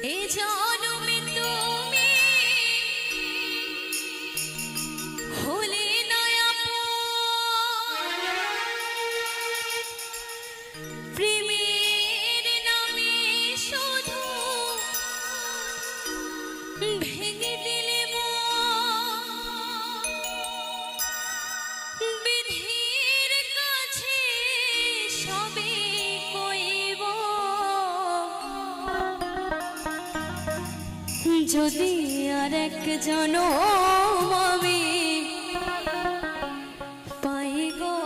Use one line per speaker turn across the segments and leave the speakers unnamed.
এ জনমে তুমি হলে না আপন, প্রেমের নামে শুধু ভেঙে দিলে বিধির কাছে সবে কইব, যদি আর এক জনম আমি পাই গো,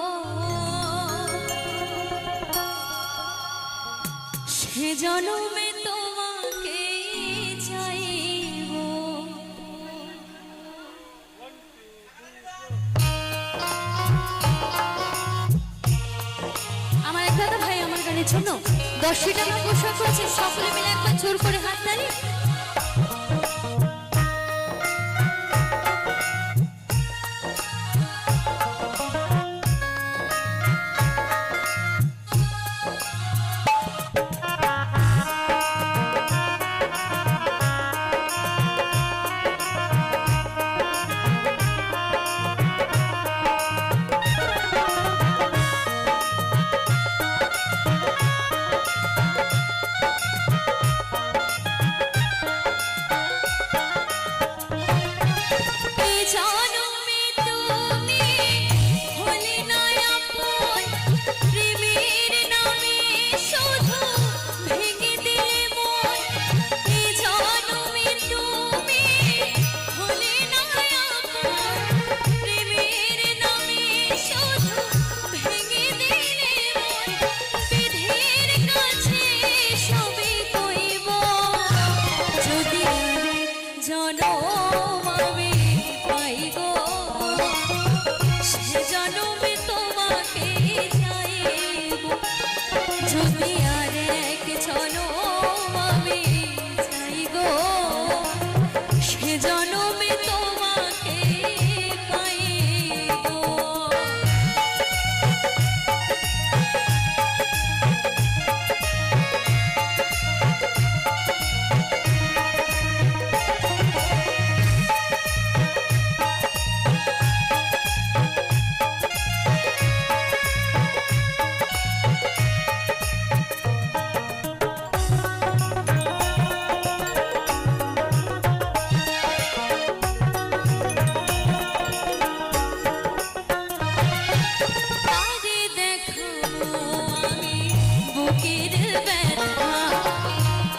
সে জনমে তোমাকে চাইব। আমার এক দাদা ভাই আমার গানের জন্য 10 টাকা পুরস্কার করেছে, সকলে মিলে একবার জোর করে হাততালি।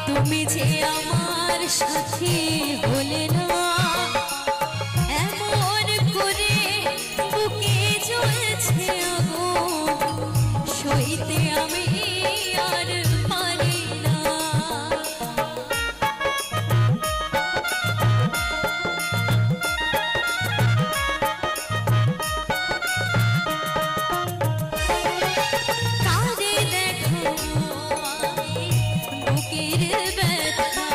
তুমি যে আমার সাথী হলে না, এমন করে বুকে জ্বলছে আগুন, সইতে আমি আর পারি না। কাঁদে দেখো আমি বুকের ব্যথা,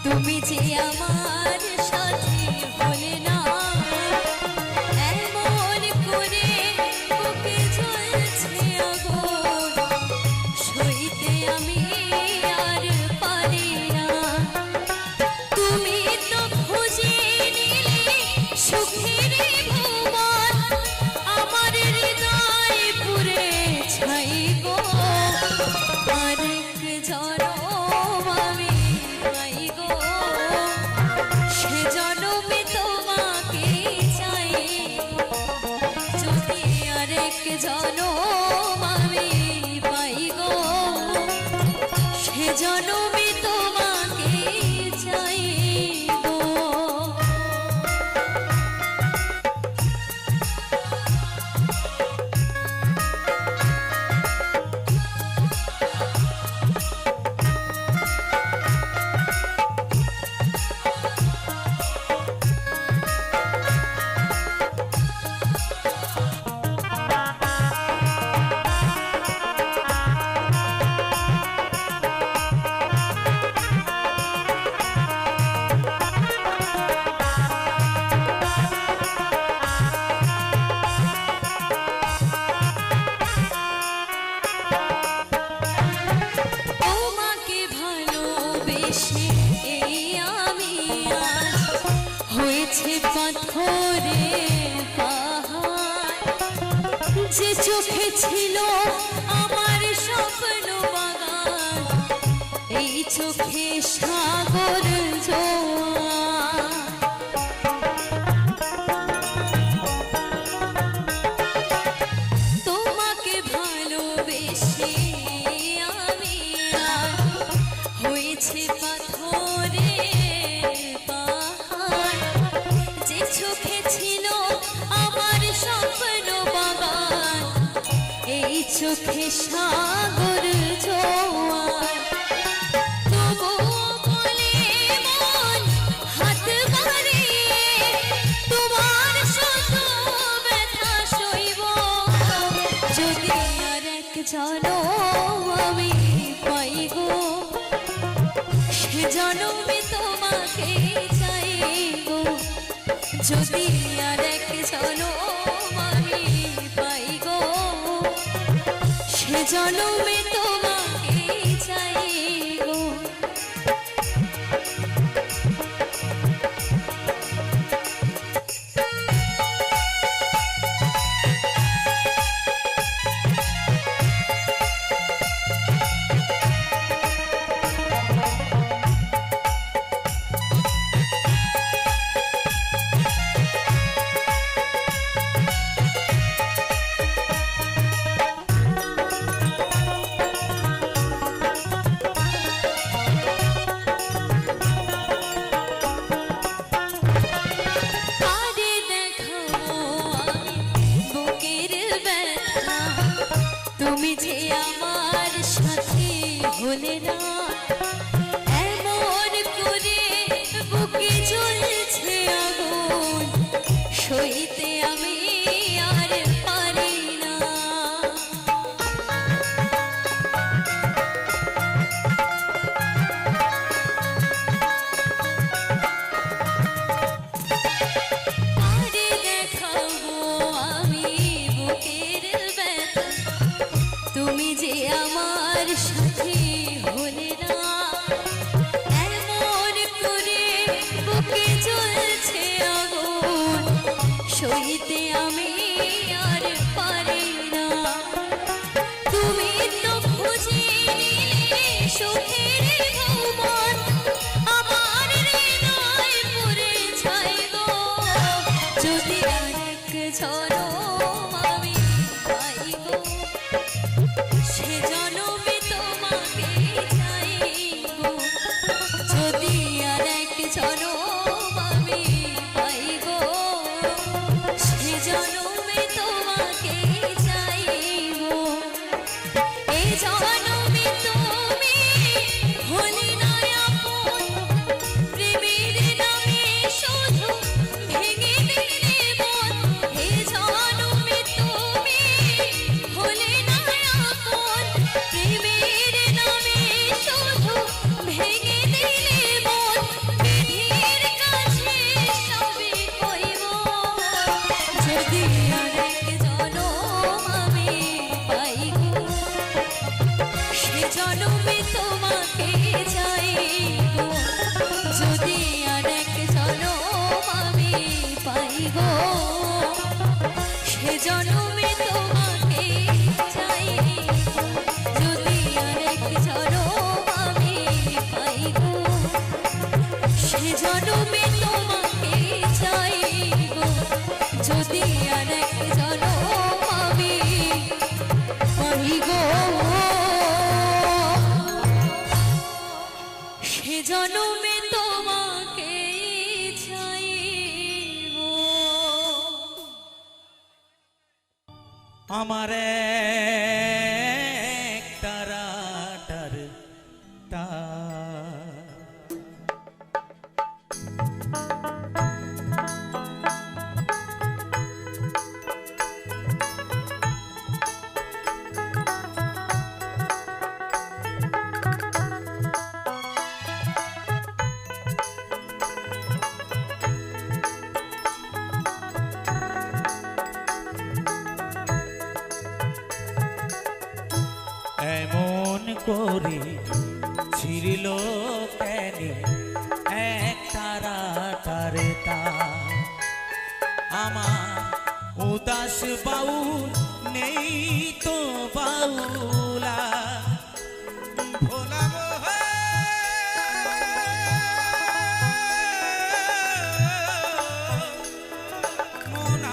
তুমি যে আমার সাথী হলে না, এমন করে বুকে জ্বলছে আগুন, সইতে আমি আর পারি না। তুমি তো খুঁজে নিলে সুখের ভুবন, আমার হৃদয় পুরে ছাই গো, আরেক জনম আমি পাই গো, সে জনমে তোমাকে চাইব। যদি আরেক জনম আমি পাই গো, সে জনমে তোমাকে চাইব। পাথরে পাহাড়, যে চোখে ছিল আমার স্বপ্ন বাগান, এই চোখে সাগর জোয়ার। তোমাকে ভালোবেসে আমি আর হয়েছে পাথরে পাহাড়, যে চোখে ছিল আমার স্বপ্ন বাগান, এই চোখে সাগর জোয়ার। তবুও বলে মন হাত বাড়িয়ে তোমার শত ব্যথা সইব, যদি আর এক জনম আমি পাই গো, সে জনমে তোমাকে চাইব। যদি আর এক জনম আমি পাই গো, সে জনমে তোমাকে চাইব। আরে দেখাবো আমি বুকের ব্যথা, তুমি যে আমার সাথে হলে না। এমন করে বুকে জ্বলছে আগুন, সইতে আমি আর পারি না। আরে দেখাবো আমি বুকের ব্যথা, তুমি যে আমার সাথে হলে না। এমন করে বুকে জ্বলছে আগুন, সইতে আমি আর পারি না। তুমি তো খুঁজে নিলে সুখের ভুবন, আমার হৃদয় পুড়ে ছাই গো। যদি আর এক জনম আমি পাই গো, সে জনমে তোমাকে চাইব। যদি আর এক জনম আমি পাই গো, সে জনমে তোমাকে চাইব। এই জনমে তুমি হলে না আপন, প্রেমের নামে শুধু ভেঙে দিলে মন। এই জনমে তুমি হলে না আপন, প্রেমের নামে শুধু ভেঙে দিলে মন। বিধির কাছে সবই কইব, যদি আর এক জনম আমি পাই গো, সে জনমে তোমাকে চাইব। যদি আর এক জনম আমি পাই গো, সে জনমে তোমাকে চাইব। যদি আর এক জনম আমি পাই গো, সে জনমে তোমাকে চাইব। যদি আর এক জনম আমি পাই গো, সে জনমে তোমাকে চাইব।
আমার এক তারাটার তার, এমন করে ছিড়ল কেন এক তারাটার তার। দোষ বাউল নেই তো বাউলা ভোলা গো হে। মন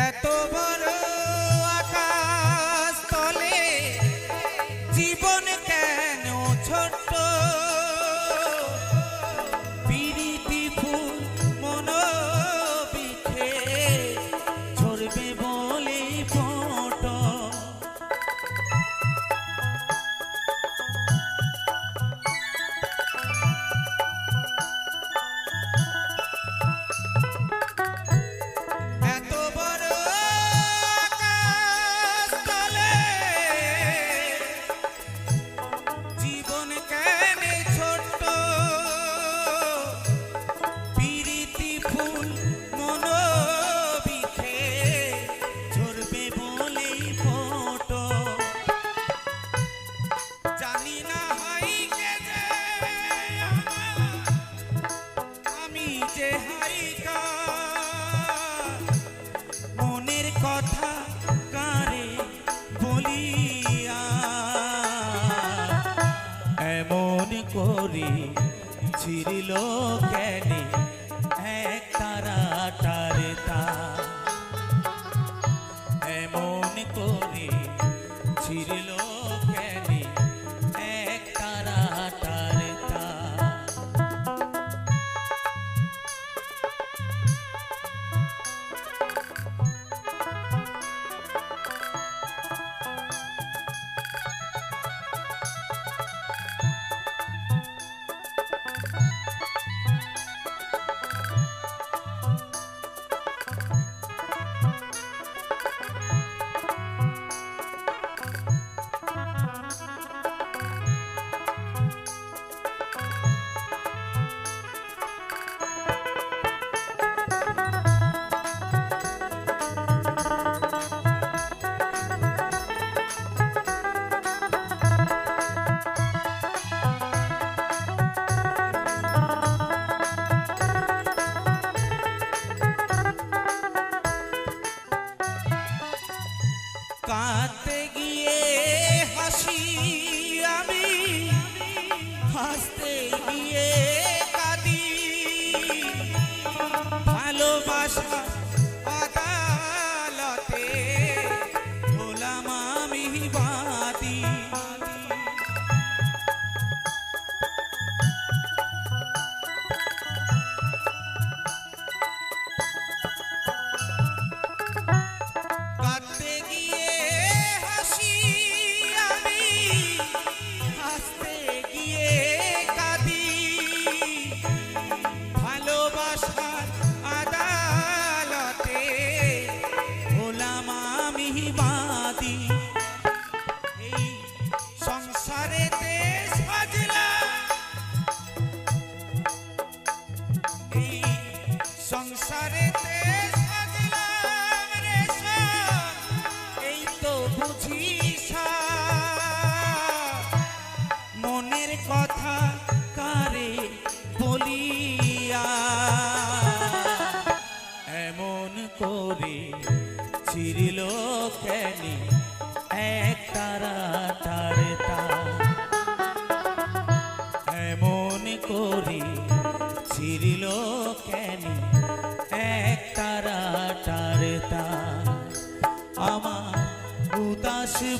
এত বড় আকাশ তলে জীবন কেন ছোট্ট পিরিতি ফুল মন বিখে ঝরবে বলে ফোটো এত বড় আকাশ তলে জীবন কেন ছোট্ট পিরিতি ফুল মন বিখে ঝরবে বলেই ফোটো জানি না হাই কে যে আমি যে হাইকা মনের কথা কারে বলিয়া এমন করি ছিড়িল কেন এক তারাটার তার এমন করে ছিড়িল কেন এক তারাটার তার কাঁদতে গিয়ে হাসি আমি হাসতে গিয়ে কাঁদি ভালোবাসা আদালতে হলাম আমি বাদী কাঁদতে গিয়ে হাসি আমি হাসতে গিয়ে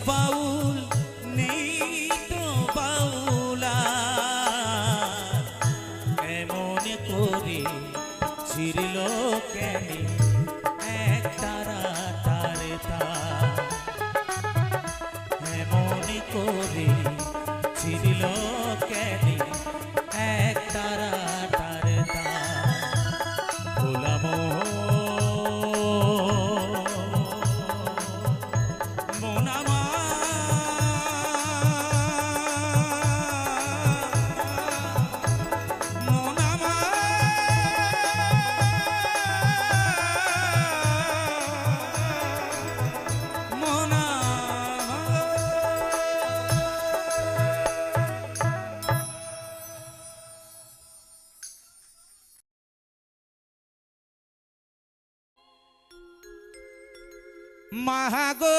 বাউল নেই তো বাউলা এমন করে ছিড়ল কেন এক তারা তার তার এমন করে ছিড়ল কেন এক তারা তার তার ভোলা মাহাগো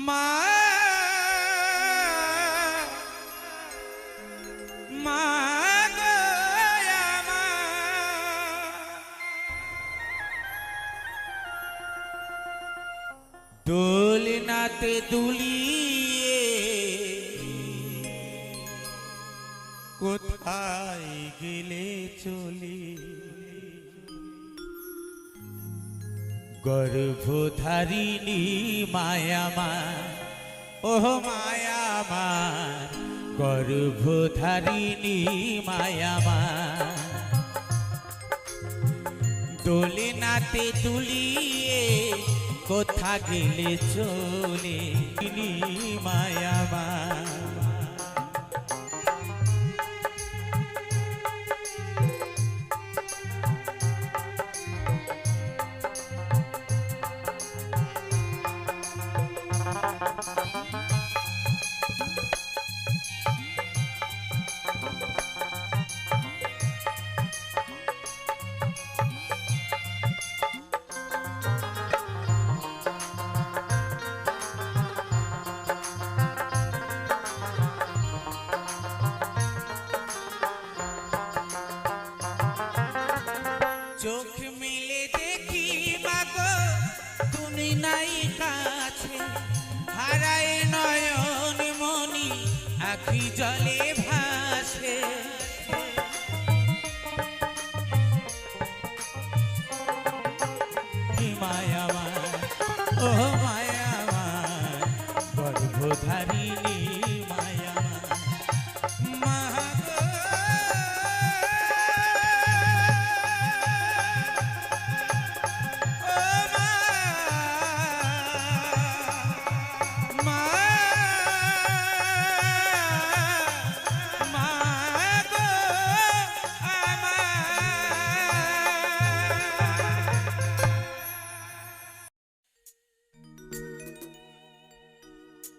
মা মা গো দোলনাতে দুলিয়ে কোথায় গেলে চলি গর্ভধারিণী মায়ামার ও মায়ামার গর্ভধারিণী মায়ামার দোলনাতে তুলিয়ে কোথা গেলে চলে মায়ামার চোখ মেলে দেখি মাগো তুমি নাই কাছে হারায় নয়ন মনি আখি জলে ভাসে মায়ামার ও মায়ামার গর্ভধারিণী মায়ামার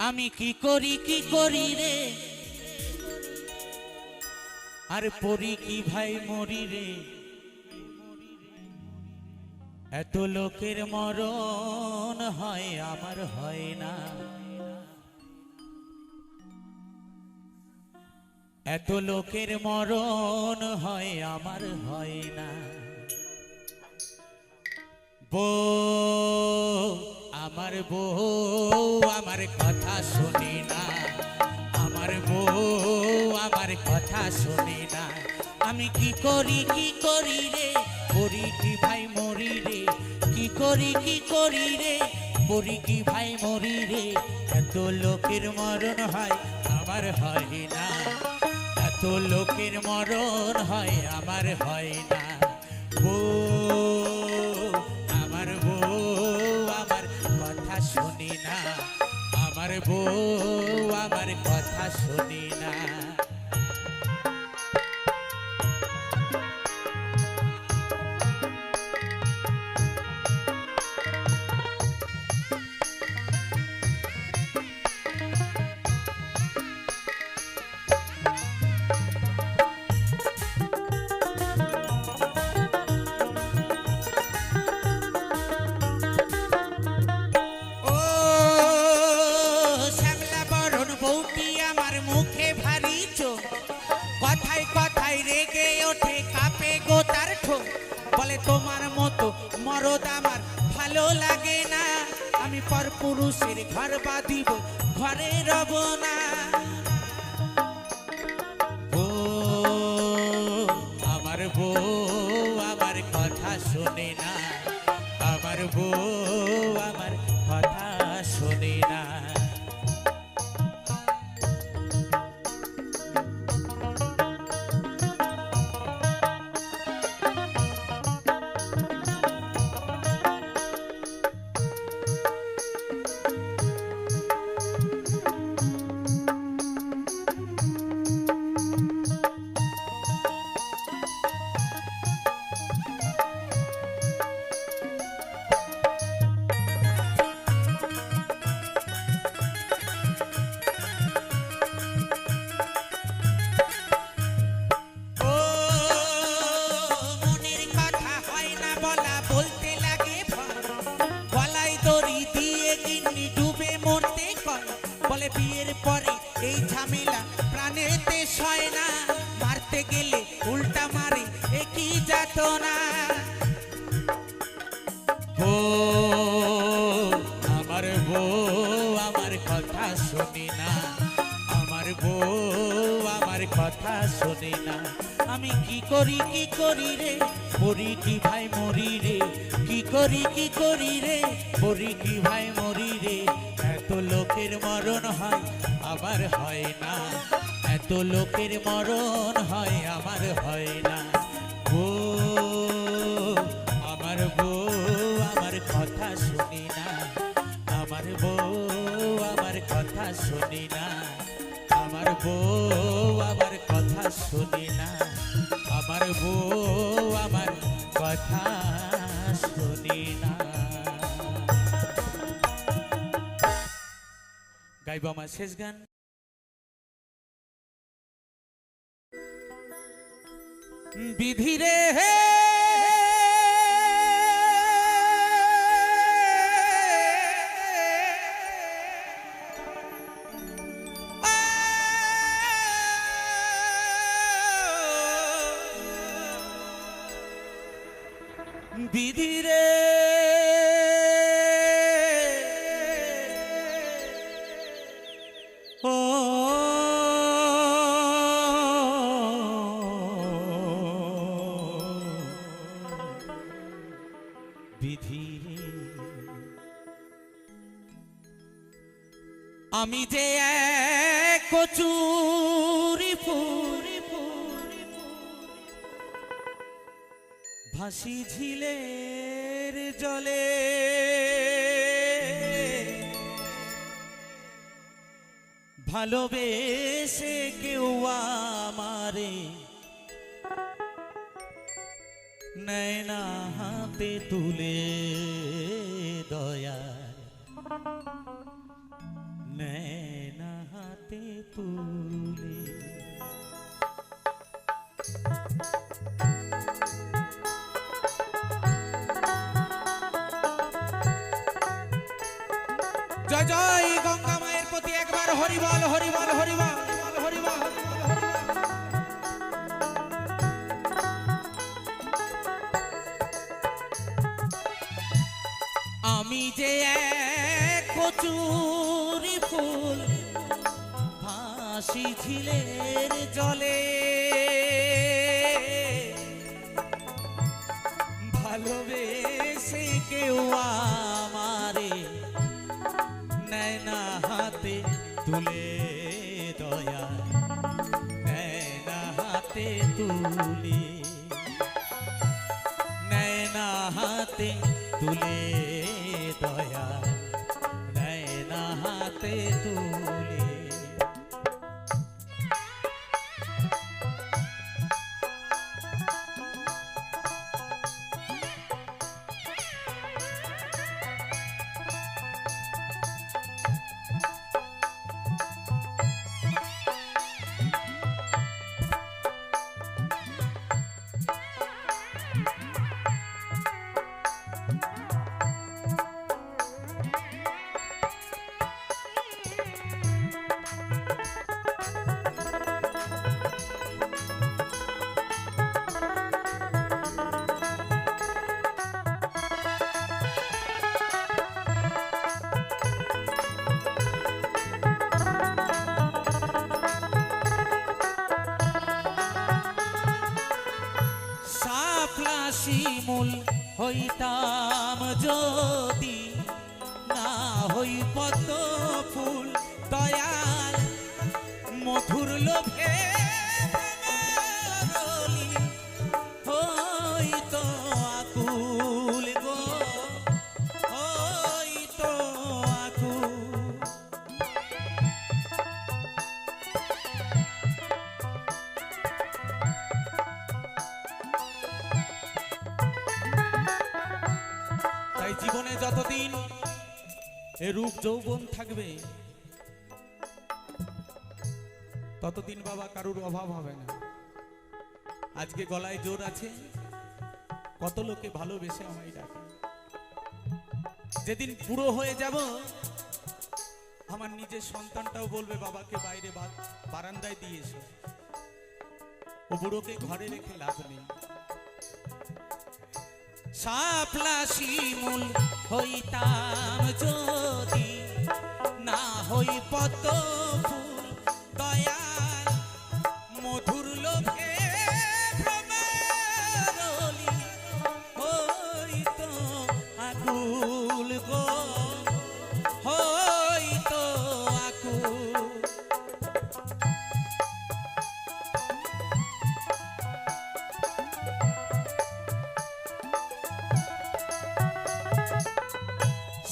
আমি কি করি রে আর পড়ি কি ভাই মরি রে এত লোকের মরণ হয় আমার হয় না এত লোকের মরণ হয় আমার হয় না আমার বউ আমার কথা শুনে না আমার বউ আমার কথা শুনে না আমি কি করি রে পড়ি কি ভাই মরি রে কি করি রে পড়ি কি ভাই মরি রে এত লোকের মরণ হয় আমার হয় না এত লোকের মরণ হয় আমার হয় না আমার কথা শুনি না আমার বউ আমার কথা শুনি না বউটি আমার মুখে ভারী দরদ আমার ভালো লাগে না, আমি পর পুরুষের ঘর বাঁধিব, ঘরে রব না। ও আমার বউ আমার কথা শোনে না, আমার বউ আমার কথা শোনে না। বিয়ের পরে এই ঝামেলা প্রাণেতে সয় না, মারতে গেলে উল্টা মারে একই যাতনা। ও আমার বউ আমার কথা শুনি না, আমার বউ আমার কথা শুনি না। আমি কি করি রে, মরি কি ভাই মরি রে, কি করি রে, মরি কি ভাই মরি রে। এত লোকের মরণ হয় আমার হয় না, এত লোকের মরণ হয় আমার হয় না। ও আমার বউ আমার কথা শুনি না, আমার বউ আমার কথা শুনি না, আমার বউ আমার কথা শুনি না, আমার বউ আমার কথা শুনি না। গাইব আমার শেষ গান। বিধি রে বিধি রে ও বিধি আমি যে এক কচুরি ফুল ভাসি ঝিলের জলে, ভালোবেসে কেউ আমারে নেয় না হাতে তুলে, দয়ার নেয় না হাতে তুলে। জয় জয় গঙ্গা মায়ের প্রতি একবার হরিবল হরিবল হরিবল হরিবল। আমি যে এক কচুরি ফুল ভাসি ঝিলের জলে, ভালোবেসে কেউ আমারে নেয় না হাতে তুলে, দয়া নেয় না হাতে তুলে, নেয় না হাতে তুলে, দয়া নেয় না হাতে তুলে। শিমুল হইতাম যদি, না হই পদ্ম ফুল দয়াল মধুর লোভে রলি হইতো আকুল গো, হইতো আকুল। তাই জীবনে যতদিন এ রূপ যৌবন থাকবে ততদিন বাবা কারুর অভাব হবে না। আজকে গলায় জোর আছে, কত লোকে ভালোবেসে আমায় ডাকে। যেদিন বুড়ো হয়ে যাব আমার নিজের সন্তানটাও বলবে বাবাকে বাইরে বারান্দায় দিয়ে এসো, ও বুড়োকে ঘরে রেখে লাভ নেই। শাপলা শিমুল হইতাম যদি, না হই পদ্ম ফুল দয়াল মধুর লোভে ভ্রমরলি হইতো আকুল গো, হইতো আকুল।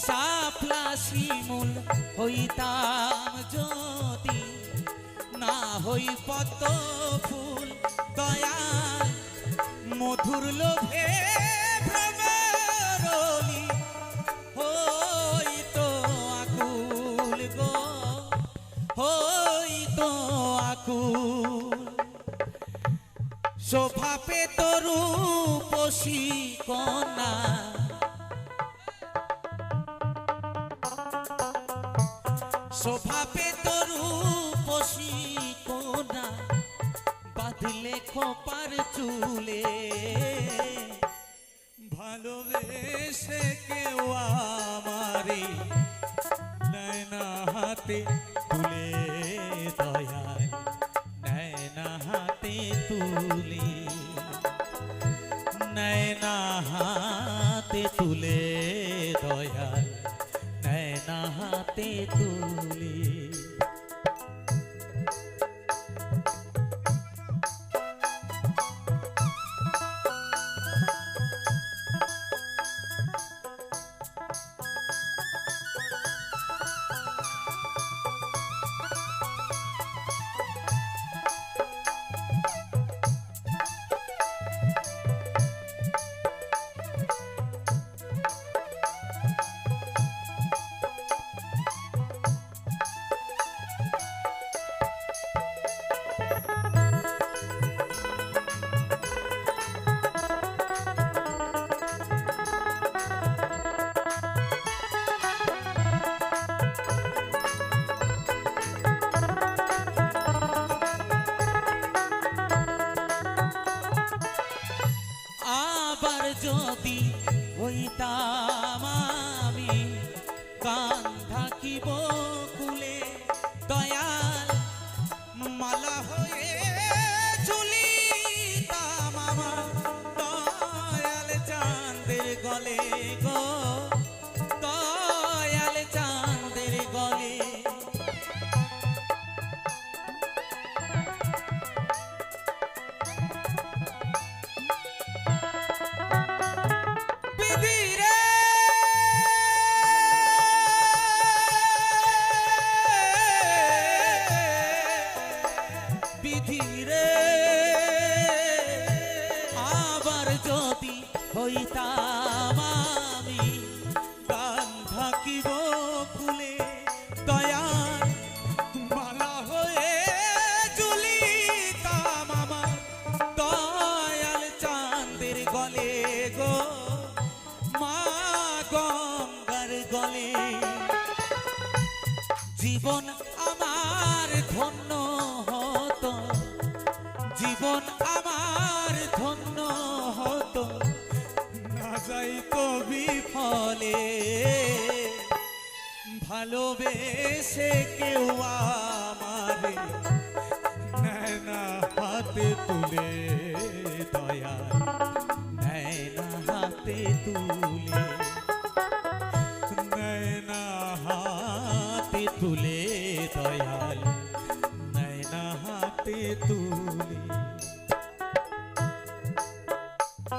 শাপলা শিমুল হইতাম যদি, না হই পদ্ম ফুল দয়াল মধুর লোভে ভ্রমরলি হইতো আকুল গো, হইতো আকুল। শোভা পেত রূপসী কন্যা, শোভা পেত রূপসী কন্যা, বাঁধলে খোপার চুলে ভালোবেসে কেউ আমারে নেয় না হাতে তুলে দয়াল, নেয় না হাতে তুলে, নেয় না হাতে তুলে দয়াল, নেয় না হাতে তুলে। আবার যদি হইতাম আমি কান থাকিব কুলে দয়াল, মালা হয়ে ঝুলিতাম আমার দয়াল চাঁদের গলে গো, দয়াল চাঁদের গলে। হইতাম আমি গান থাকিব ফুলে দয়াল, মালা হয়ে ঝুলিতাম আমার দয়াল চাঁদের গলে গো, মা গঙ্গার গলে। জীবন আমার ধন্য হতো, জীবন আমার ধন্য হতো, না যাইতো বিফলে ভালোবেসে কেউ আমারে নেয় না হাতে তুলে দয়াল, নেয় তাই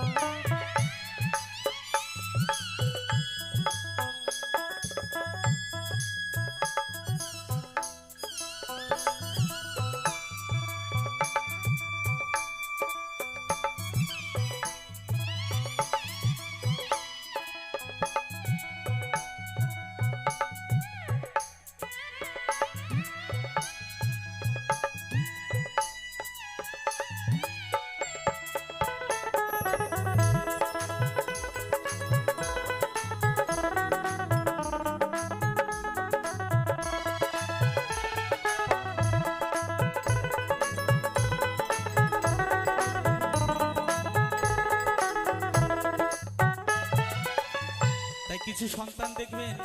কিছু সন্তান দেখবেন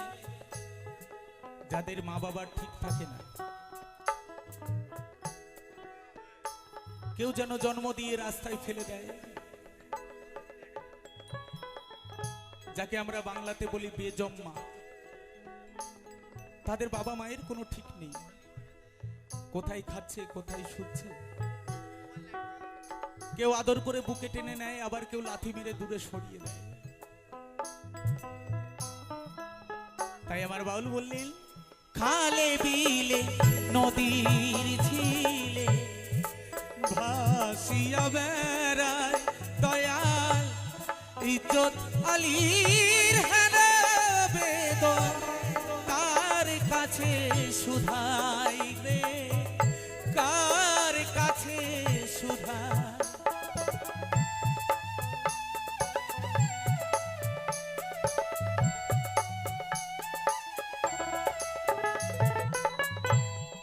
যাদের মা বাবার ঠিক থাকে না, কেউ যেন জন্ম দিয়ে রাস্তায় ফেলে দেয়, যাকে আমরা বাংলাতে বলি বেজম্মা। তাদের বাবা মায়ের কোনো ঠিক নেই, কোথায় খাচ্ছে কোথায় শুচ্ছে। কেউ আদর করে বুকে টেনে নেয়, আবার কেউ লাথি মেরে দূরে সরিয়ে দেয়। তাই আমার বাউল বললেন, খালে বিলে নদীর ঝিলে ভাসিয়া বেড়ায় দয়াল ইজ্জত আলীর হেনা বেদন, কার কাছে শুধাইবে, কার কাছে শুধাই।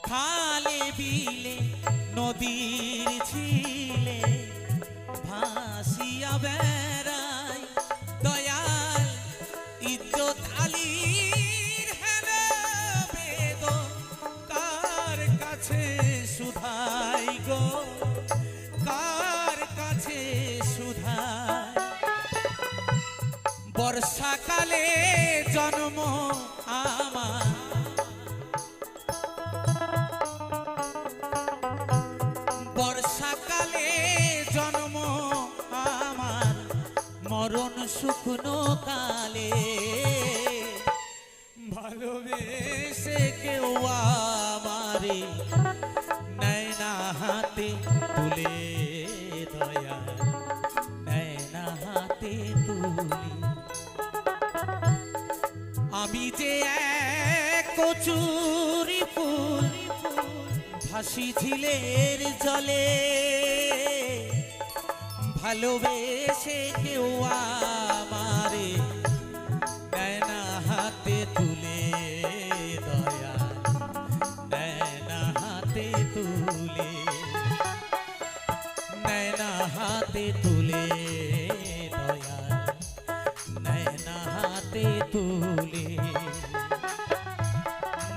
খালে বিলে নদীর ঝিলে ভাসিয়া বেড়ায় দয়াল ইজ্জত আলীর হেনা বেদন, কার কাছে শুধাই গো, কার কাছে শুধাই। বর্ষাকালে জন্ম আমার, বর্ষাকালে জন্ম আমার, মরণ শুকনো কালে। ভালোবেসে কেউ আমারে নেয় না হাতে তুলে দয়া, নেয় না হাতে তুলে। আমি যে এক কচুরি ফুল ভাসি ঝিলের জলে, ভালোবেসে কেউ আমারে নেয় না হাতে তুলে দয়া, নেয় না হাতে তুলে, নেয় না হাতে তুলে দয়া, নেয় না হাতে তুলে,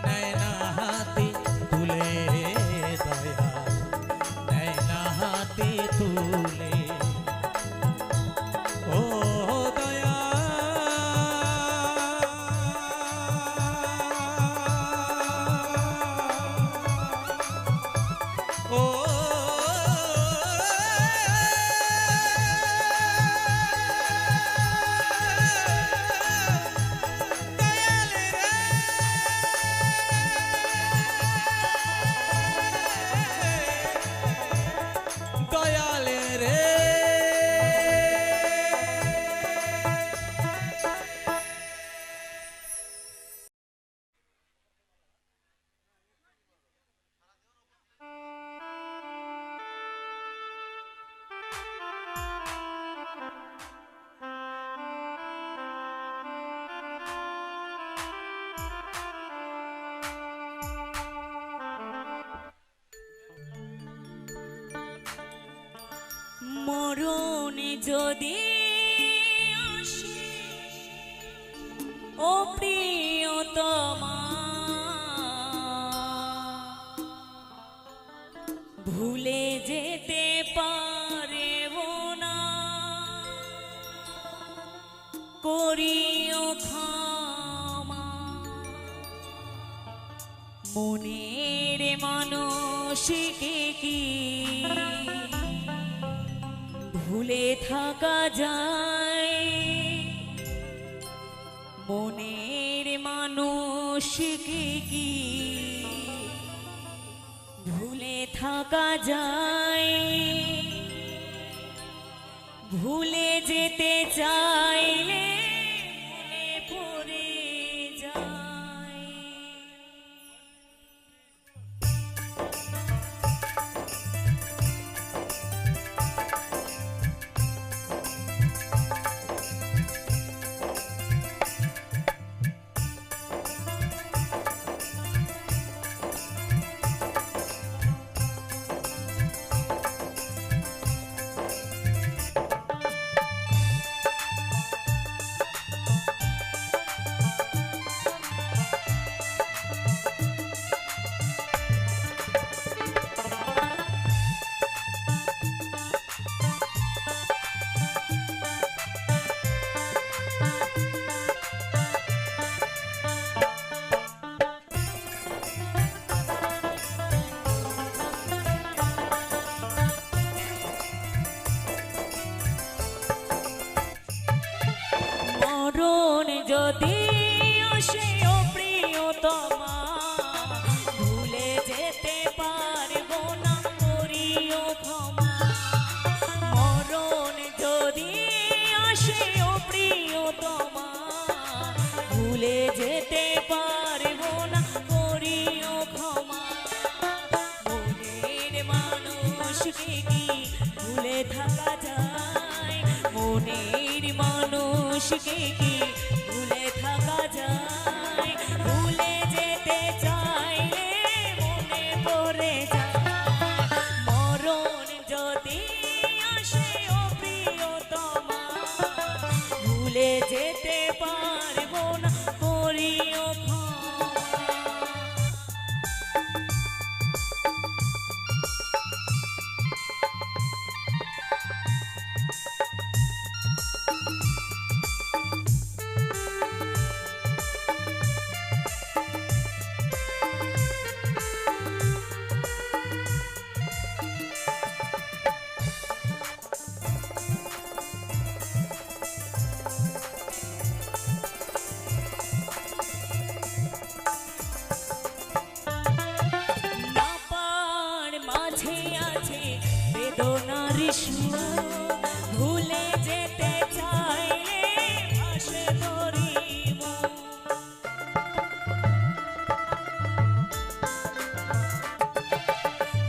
নেয় না হাতে তুলে দয়া, নেয় না হাতে তুলে। ও দয়া ও দয়ালে রে,
মরণ যদি আসে ও প্রিয়তমা, ভুলে যেতে পারব না, করিও ক্ষমা। মনের মানুষকে কি ভুল ভুলে থাকা যায় মনের মানুষকে কি ভুলে থাকা যায় ভুলে যেতে চাইলে মনে পড়ে যায় মরণ যদি আসে ও প্রিয়তমা ভুলে যেতে পারবো না করিও ক্ষমা মরণ যদি আসে ও প্রিয়তমা ভুলে যেতে পারবো না করিও ক্ষমা মনের মানুষকে কি ভুলে থাকা যায় মনের মানুষকে কি ভুলে থাকা যায় ভুলে যেতে চাইলে মনে পড়ে যায় মরণ যদি আসে ও প্রিয়তমা ভুলে যেতে পারবো না করিও ক্ষমা মাঝে আছে বেদনার সুর ভুলে যেতে চাইলে ভাসে ধরিব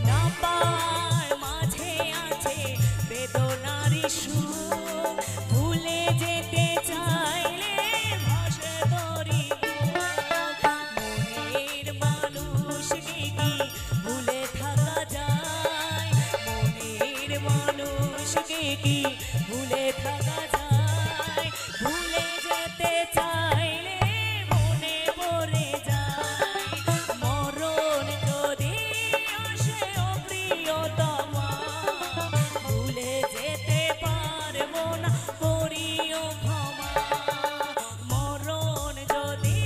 নাপার মাঝে আছে বেদনার সুর ভুলে যেতে চাইলে ভাসে ধরিব মনের মানুষকে কি ভুলে থাকা যায় মনের মানুষকে কি ভুলে থাকা যায় ভুলে যেতে চাইলে মনে পড়ে যায় মরণ যদি আসে ও প্রিয়তমা ভুলে যেতে পারবো না করিও ক্ষমা মরণ যদি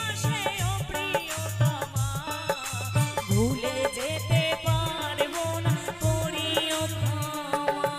আসে ও প্রিয়তমা ভুলে যেতে পারবো না করিও ক্ষমা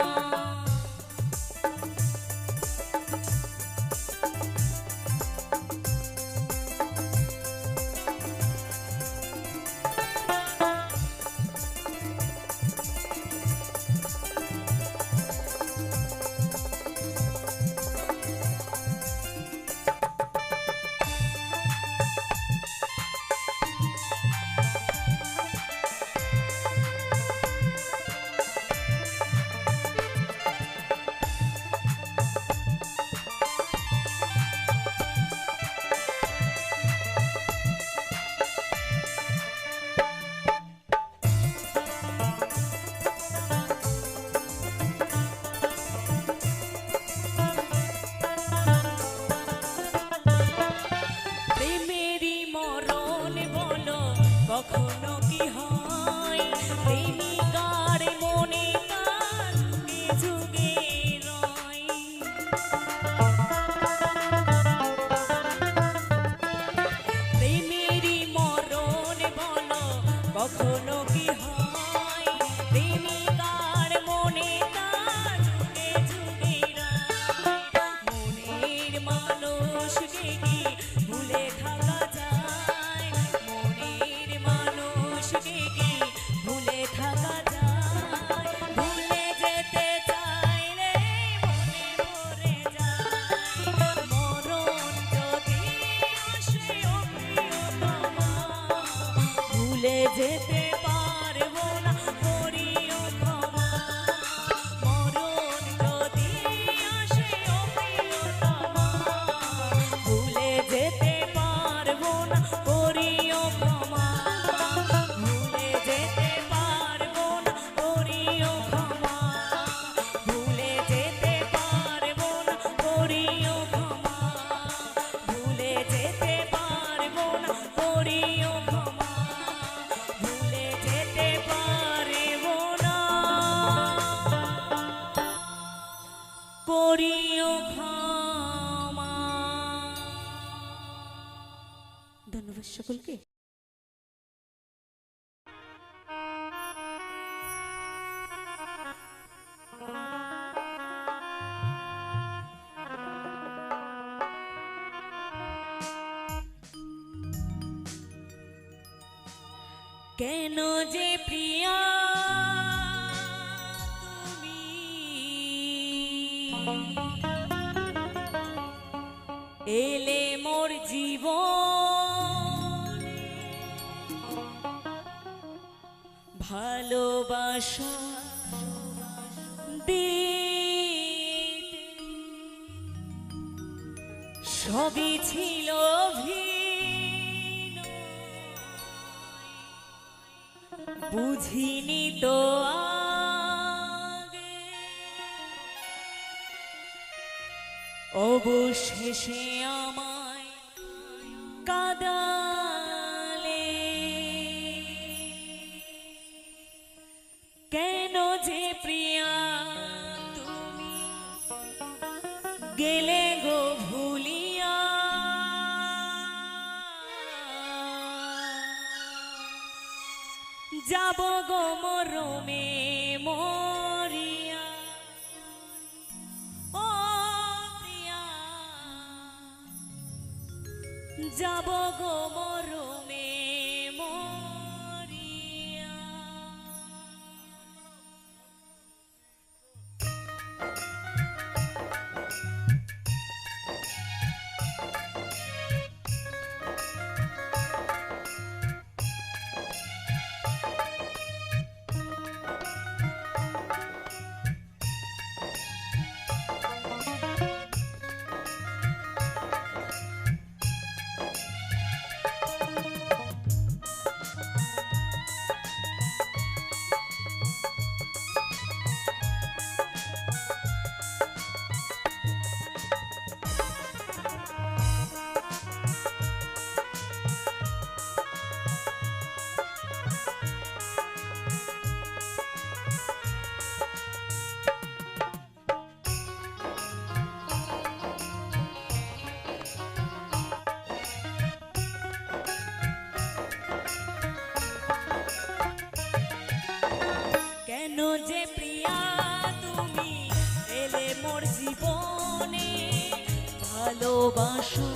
যেতে পারবো না করিও ক্ষমা মরণ যদি আসে ও প্রিয়তমা ভুলে যেতে পারবো না করিও ক্ষমা ভুলে যেতে পারবো না করিও ক্ষমা ভুলে যেতে পারবো না করিও ক্ষমা ভুলে যেতে পারবো না করিও ক্ষমা ভুলে যেতে পারবো না করিও ক্ষমা। ধন্যবাদ সকলকে। কেন যে প্রিয়া তুমি এলে মোর জীবন ভালোবাসা দিতে সবই ছিল ভিন্ন বুঝিনি তো আগে অবশেষে আমায় কাঁদালে কেন যে প্রিয়া তুমি গেলে গো ভুলিয়া যাব গো মরমে মরিয়া ও প্রিয়া যাব গো মরমে মরিয়া। কেন যে প্রিয়া তুমি এলে মোর জীবনে ভালোবাসো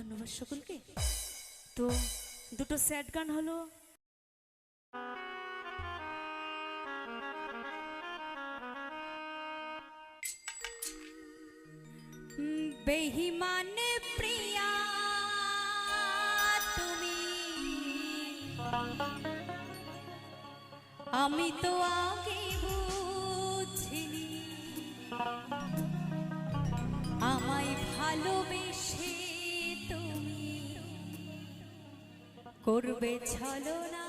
ধন্যবাদ সকলকে। তো দুটো স্যাড গান হলো।
বেহিমান প্রিয়া তুমি, আমি তো আগে বুঝিনি আমায় ভালোবেসে তুমি করবে ছলনা।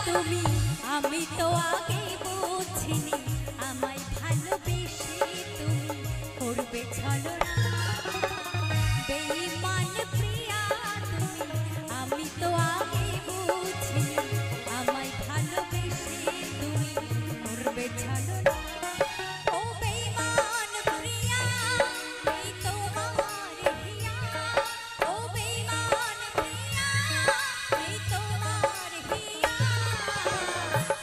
তুমি, আমি তো আগে বুঝিনি আমায় ভালোবেসে তুমি করবে ছলনা। বেঈমান প্রিয়া তুমি, আমি তো আগে বুঝিনি আমায় ভালোবেসে তুমি করবে ছলনা। ও বেঈমান প্রিয়া, এই তোমার হিয়া। ও বেঈমান প্রিয়া, এই তোমার হিয়া।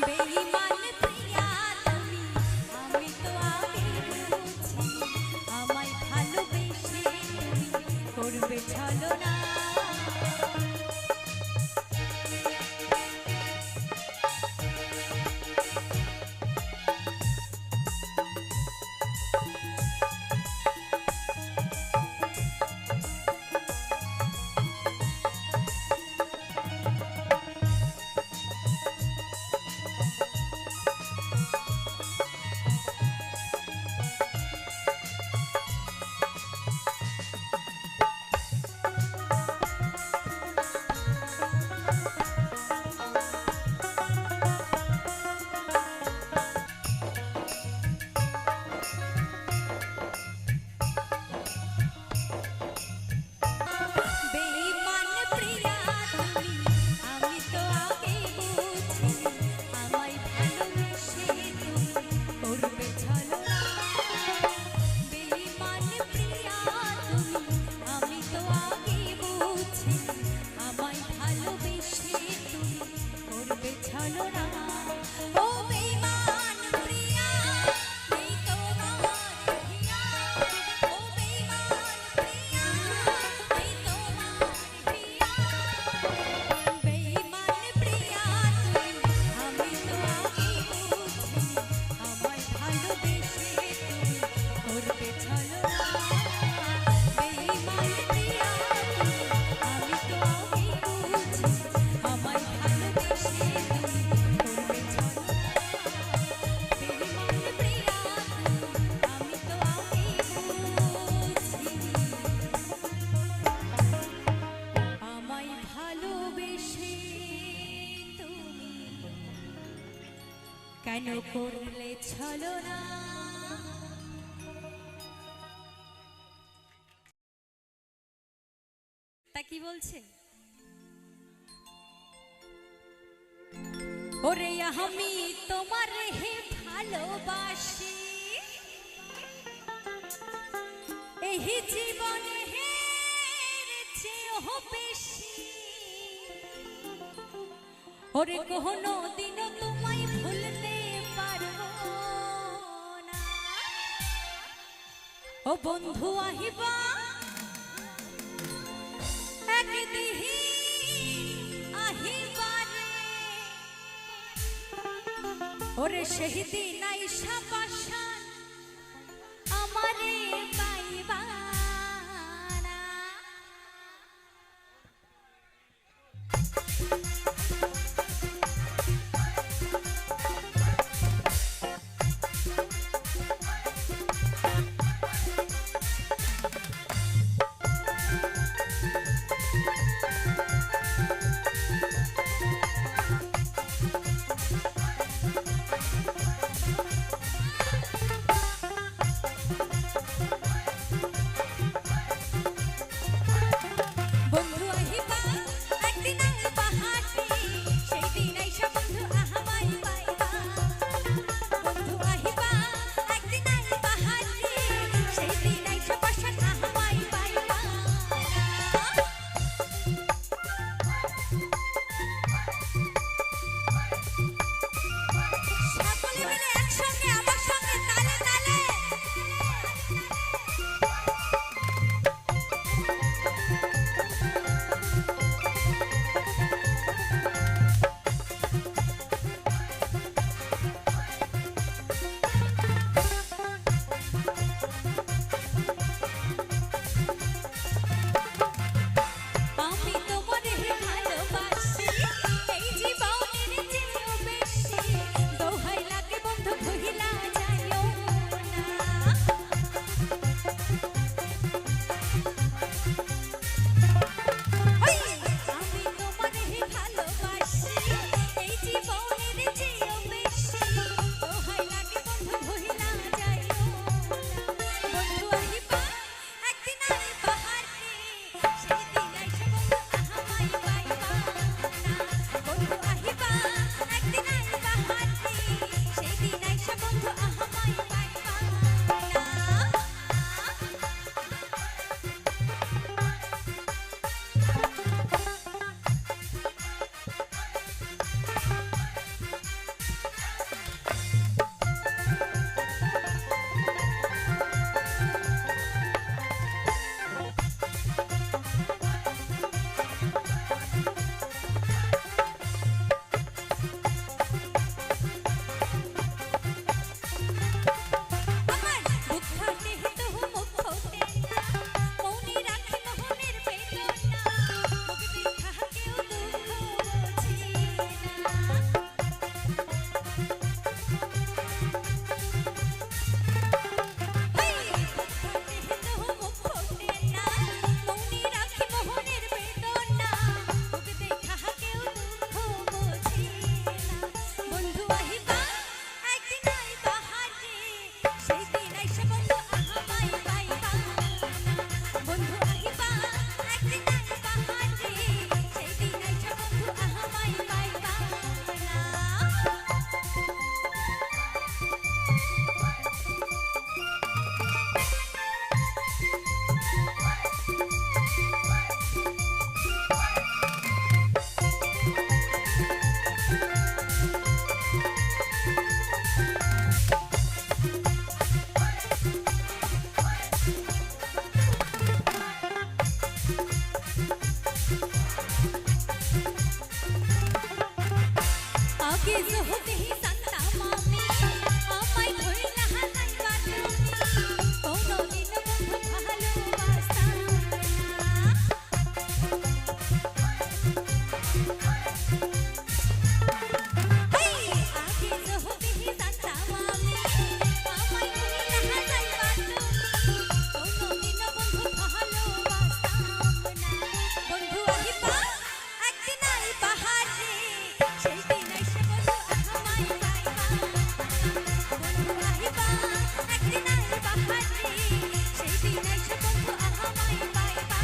বেঈমান প্রিয়া তুমি, আমি তো আগে বুঝিনি আমায় ভালোবেসে তুমি করবে ছলনা। বেঈমান প্রিয়া তুমি, আমি তো আগে বুঝিনি আমায় ভালোবেসে তুমি করবে ছলনা। বেঈমান প্রিয়া তুমি, আমি তো আগে বুঝিনি আমায় ভালোবেসে তুমি করবে ছলনা। ও বেঈমান প্রিয়া, এই তোমার হিয়া। ও বেঈমান প্রিয়া, এই তোমার হিয়া। বেঈমান প্রিয়া তুমি, আমি তো আগে বুঝিনি আমায় ভালোবেসে তুমি করবে ছলনা। বেঈমান প্রিয়া তুমি, আমি তো আগে বুঝিনি আমায় ভালোবেসে তুমি করবে ছলনা। বেঈমান প্রিয়া তুমি, আমি তো আগে বুঝিনি আমায় ভালোবেসে তুমি কেন করলে ছলনা। তা কি বলছে? ওরে আমি তোমার হে ভালোবাসি, এই জীবনে হে চেয়েও বেশি। ওরে কোনো দিনও তোমায় ভুলতে পারবো না। ও বন্ধু আহিবা একদিন আহিবারে। ওরে সেই দিন আইসা পাশান আমারে পাইবা না। যদি জানতাম আমি আমায় ভুইলা যাইবা তুমি কোনদিন বন্ধু ভালোবাসতাম না আগে যদি জানতাম আমি আমায় ভুইলা যাইবা তুমি কোনদিন বন্ধু ভালোবাসতাম না বন্ধু আহিবা একদিন আইবা হারে সেই দিন এসে বন্ধু আমায় পাইবা বন্ধু আহিবা একদিন আইবা হারে সেই দিন এসে বন্ধু আমায় পাইবা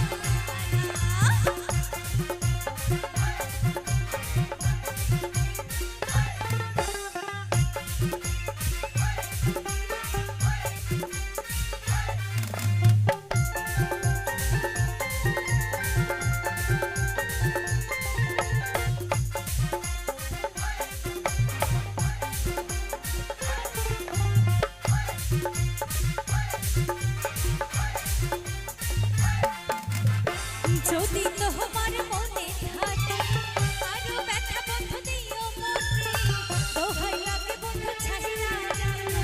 যদি তোমার মনে থাকে আরো ব্যথা বন্ধু দিও মনে দোহাই লাগে বন্ধু ছাইরা যাইও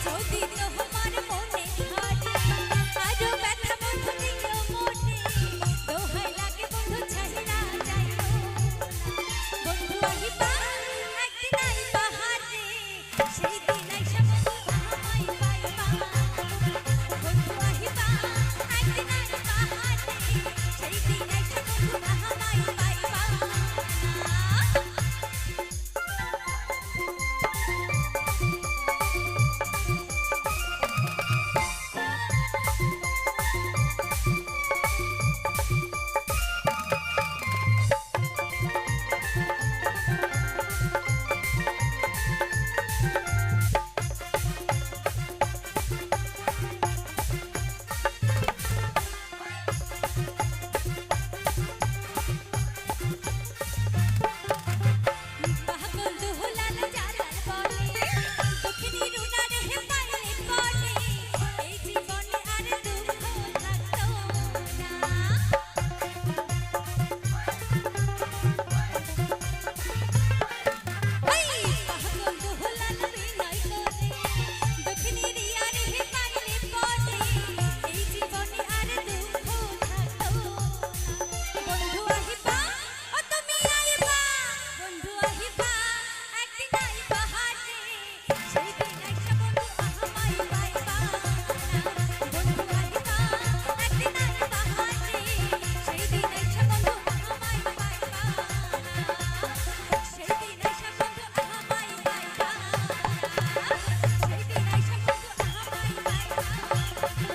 যদি তোমার মনে থাকে আরো ব্যথা বন্ধু দিও মনে দোহাই লাগে বন্ধু ছাইরা যাইও বন্ধু আহিবা একদিন আইবা হারে সেই দিন আইসা বন্ধু আমায় পাইবা বন্ধু আহিবা একদিন আইবা হারে সেই দিন আইসা বন্ধু আমায় পাইবা পাগল দুলাল জালাল বলে দক্ষিণী রুনা রে পাইলে বলে এই জীবনে আর দুঃখ থাকতো না পাগল দুলাল বিনয় করে দক্ষিণী রিয়া রে পাইলে বলে এই জীবনে আর দুঃখ থাকতো না বন্ধু আহিবা ও তুমি আইবা বন্ধু আহিবা একদিন আইবা হারে সেই দিন আইসা বন্ধু আমায় পাইবা বন্ধু আহিবা একদিন আইবা হারে সেই দিন আইসা বন্ধু আমায় পাইবা সেই দিন আইসা বন্ধু আমায় পাইবা সেই দিন আইসা বন্ধু আমায় পাইবা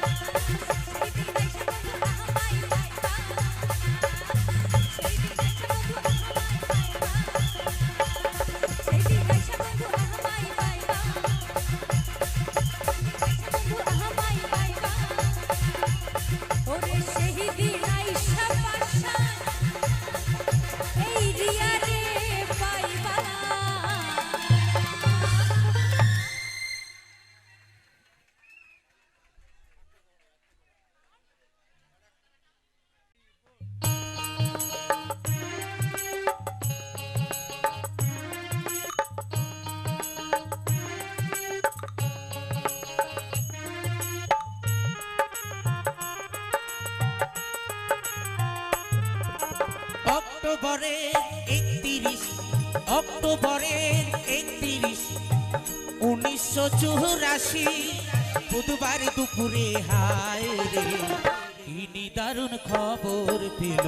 সেই দিন আইসা বন্ধু আমায় পাইবা সেই দিন আইসা বন্ধু আমায় পাইবা সেই দিন আইসা বন্ধু আমায় পাইবা বন্ধু আমায় পাইবা ওরে সেই দিন আইসা পাশান এই রিয়া রে পাইবা
অক্টোবরের 31 1984 বুধবার দুপুরে হায় রে কি নিদারুণ খবর পেল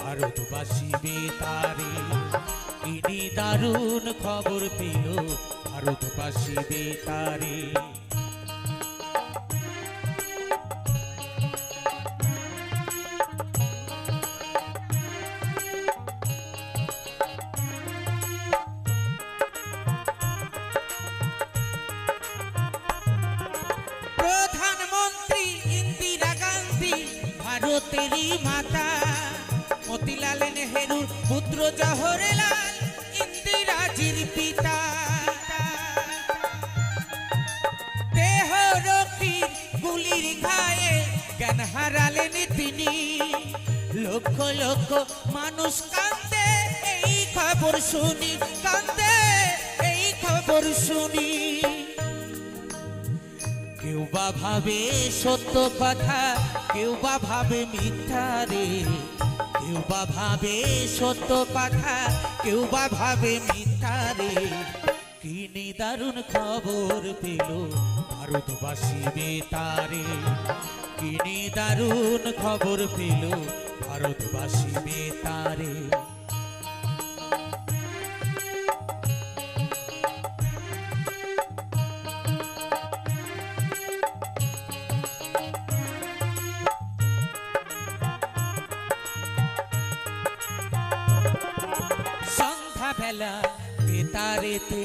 ভারতবাসী বেতারে কি নিদারুণ খবর পেল ভারতবাসী বেতারে ভারতেরই মাতা মতিলাল নেহেরু পুত্র জওহরলাল ইন্দিরাজির পিতা দেহ রক্ষীর গুলির ঘায়ে জ্ঞান হারালেন তিনি। লক্ষ লক্ষ মানুষ কান্দে এই খবর শুনি, কান্দে এই খবর শুনি। কেউ বা ভাবে সত্য কথা, কেউ বা ভাবে মিথ্যা রে। কেউ বা ভাবে সত্য কথা, কেউ বা ভাবে মিথ্যা রে। কি নিদারুণ খবর পেল ভারতবাসী বেতারে। কি নিদারুণ খবর পেল ভারতবাসী বেতারে। সন্ধ্যাবেলা বেতারেতে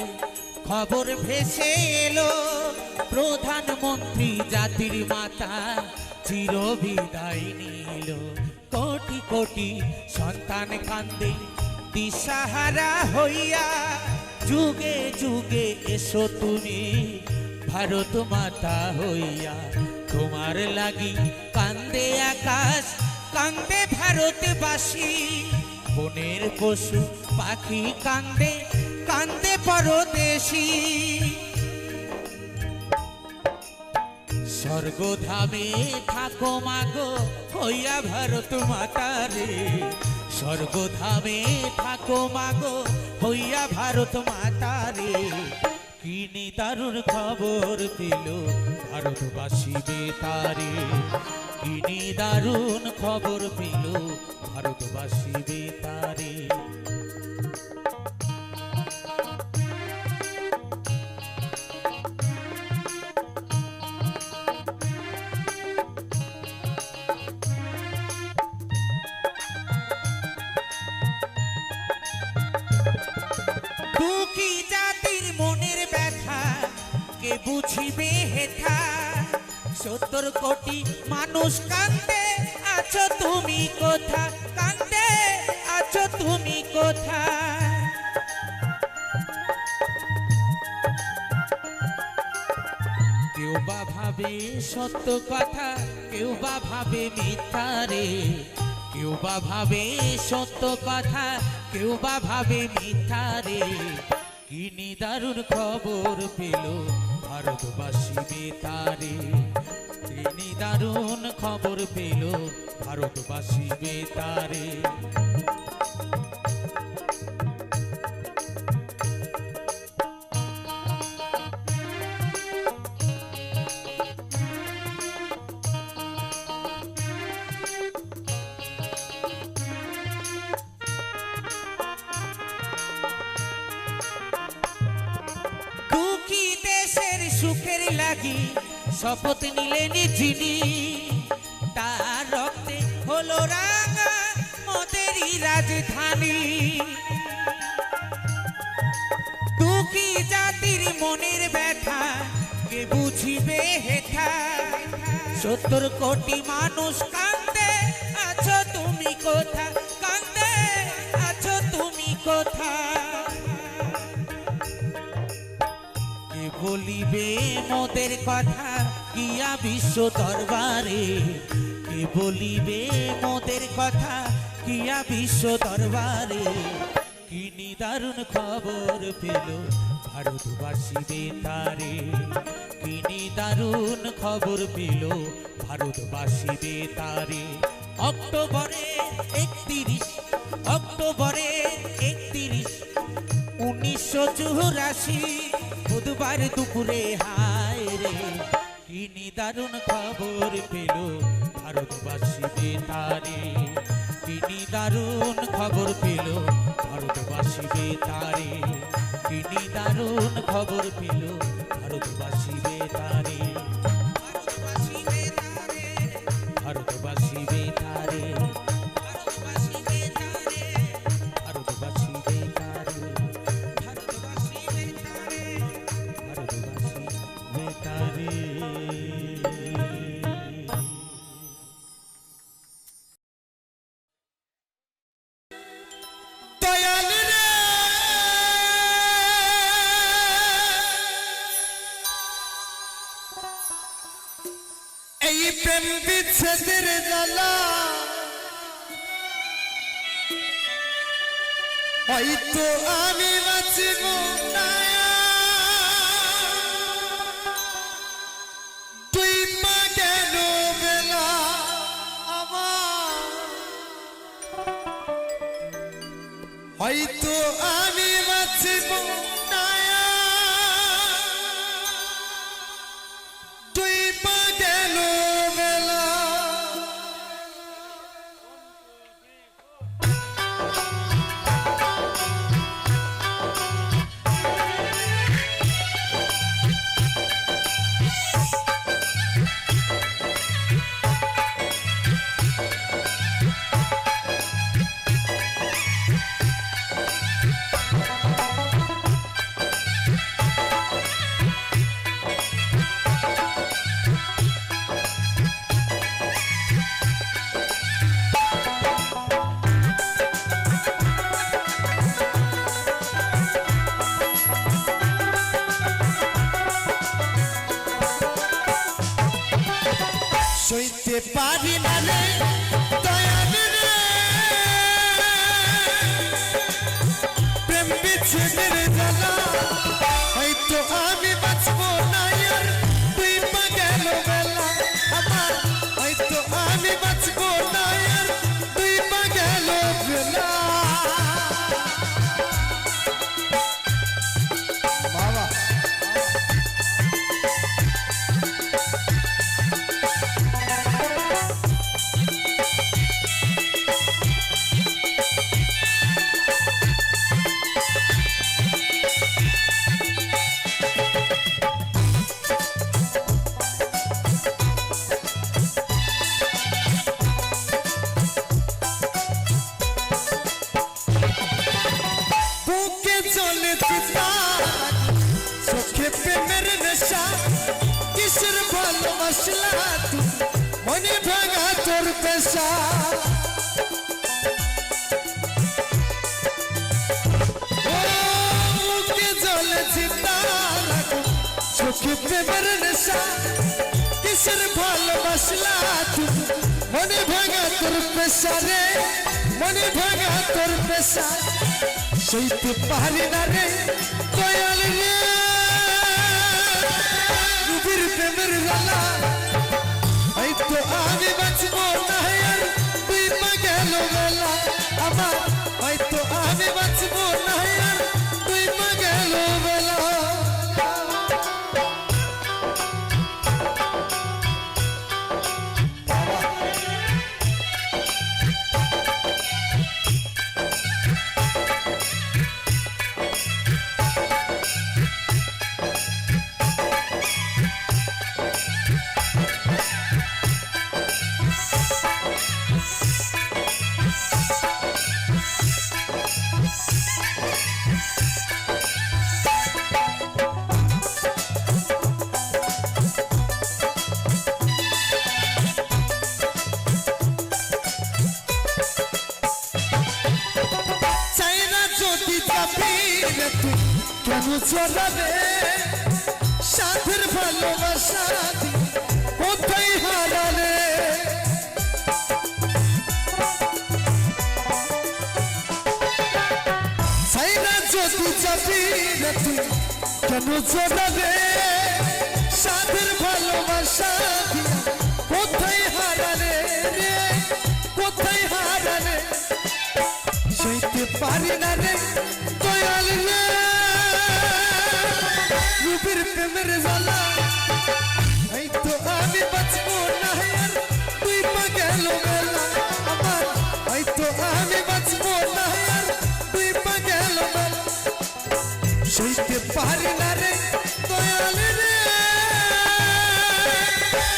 খবর ভেসে এলো, প্রধানমন্ত্রী জাতির মাতা চির বিদায় নিল। কোটি কোটি সন্তান কান্দে দিশাহারা হইয়া। যুগে যুগে এসো তুমি ভারত মাতা হইয়া। তোমার লাগি কান্দে আকাশ, কান্দে ভারতবাসী। বনের পশু পাখি কান্দে, কান্দে পরদেশী। স্বর্গধামে থাকো মাগো হইয়া ভারত মাতারে। স্বর্গধামে থাকো মাগো হইয়া ভারত মাতারে। কি নিদারুণ খবর পেল ভারতবাসী বেতারে। কি নিদারুণ খবর পেল ভারতবাসী বেতারে। দুঃখী জাতির মনের ব্যথা কে বুঝিবে হেথা। 70 কোটি মানুষ কান্দে, আছো তুমি কোথা? কান্দে আছো তুমি কোথা? কেউ বা ভাবে সত্য কথা, কেউ বা ভাবে মিথ্যা রে। কেউ বা ভাবে সত্য কথা, কেউ বা ভাবে মিথ্যা রে। কি নিদারুণ খবর পেল ভারতবাসী বেতারে। কি নিদারুণ খবর পেল ভারতবাসী বেতারে। দুঃখী দেশের সুখের লাগি শপথ নিলেন যিনি। তার রক্তে হলো রাঙা মোদেরই রাজধানী। দুঃখী জাতির মনের ব্যথা কে বুঝিবে হেথা। 70 কোটি মানুষ কান্দে, আছো তুমি কোথা? কান্দে আছো তুমি কোথা? কে বলিবে মোদের কথা গিয়া বিশ্ব দরবারে? কে বলিবে মোদের কথা গিয়া বিশ্ব দরবারে? কি নিদারুণ খবর পেল ভারতবাসী বেতারে। কি নিদারুণ খবর পেল ভারতবাসী বেতারে। অক্টোবরে 31, অক্টোবরে 31, 1984 বুধবার দুপুরে হায় রে। কি নিদারুণ খবর পেল ভারতবাসী বেতারে। কি নিদারুণ খবর পেল ভারতবাসী বেতারে। কি নিদারুণ খবর পেল ভারতবাসী বেতারে। ভারতবাসী বেতারে, ভারতবাসী বেতারে, ভারতবাসী বেতারে, ভারতবাসী বেতারে, ভারতবাসী বেতারে, ভারতবাসী বেতারে।
দয়াল রে প্রেম বিচ্ছেদের জ্বালা হয়তো আমি বাঁচিব না তুই মা কেন বেলা আমার হয়তো আমি বাঁচিব না তুই মা কেন বেলা সইতে পারি না রে দয়াল রে প্রেম বিচ্ছেদের জ্বালা হয়তো আমি বাঁচবো না আর তুই মা গেল বেলা আমার হয়তো আমি বাঁচবো না আর তুই মা গেল বেলা বাবা বুকে চলে চোখে প্রেমের নেশা কিসের ভালোবাসলা তুই মনে ভাঙা তোর পেশা বুকে চলে চোখে প্রেমের নেশা কিসের ভালোবাসলা তুই মনে ভাঙা তোর পেশা রে মনে ভাঙা তোর পেশা সইতে পারি না রে দয়াল রে রূপের প্রেমের জ্বালা হয়তো আমি বাঁচব না আর তুই মা গেল বেলা আমার হয়তো আমি বাঁচব না আর তুই মা গেল বেলা কেন চলাবে সাথের ভালোবাসা কোথায় হারালে সাইরা যদি যাবি তুই কেন চলাবে সাথের ভালোবাসা কোথায় হারালে রে কোথায় হারালে সইতে পারি না রে দয়াল রে রূপের প্রেমের জ্বালা হয়তো আমি বাঁচবো না আর তুই মা গেল বেলা আমার হয়তো আমি বাঁচবো না আর তুই মা গেল বেলা সইতে পারি না রে দয়াল রে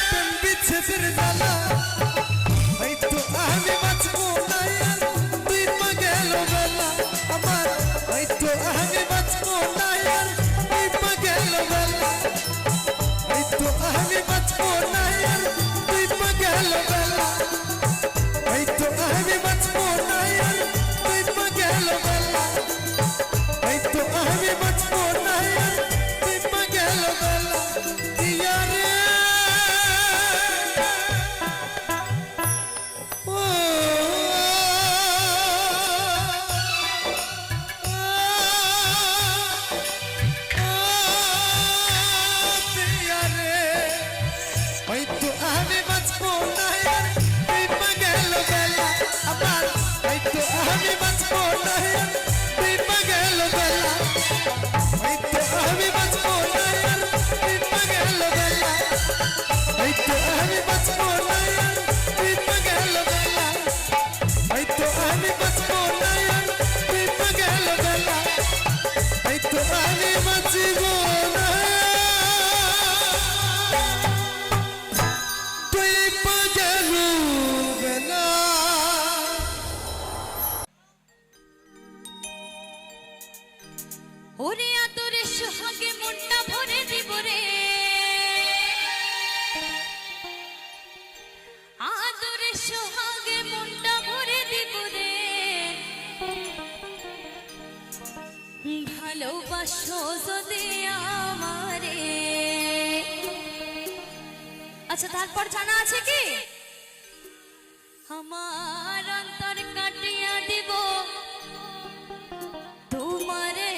প্রেম বিচ্ছেদের জ্বালা হয়তো আমি বাঁচবো না আর তুই মা গেল বেলা আমার হয়তো আমি বাঁচবো না আর তুই মা গেল বেলা হয়তো আমি বাঁচবো না আর তুই মা গেল বেলা হয়তো আমি বাঁচবো না আর তুই মা গেল বেলা হয়তো আমি বাঁচবো না আর আমি বাঁচবো না আর দিন গেল বেলা হয়তো আমি বাঁচবো না আর দিন গেল বেলা হয়তো আমি বাঁচবো না আর দিন গেল বেলা হয়তো আমি বাঁচবো না আর দিন গেল বেলা হয়তো আমি বাঁচবো না তুই গেল বেলা।
ওরে আদরের সোহাগে মনটা ভরে দিব রে, আদরের সোহাগে মনটা ভরে দিব রে, ভালোবাসো যদি আমারে। আচ্ছা তারপর জানা আছে কি? আমার অন্তর কাটিয়া দিব তোমারে,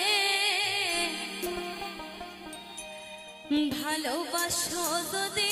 ভালোবাসো যদি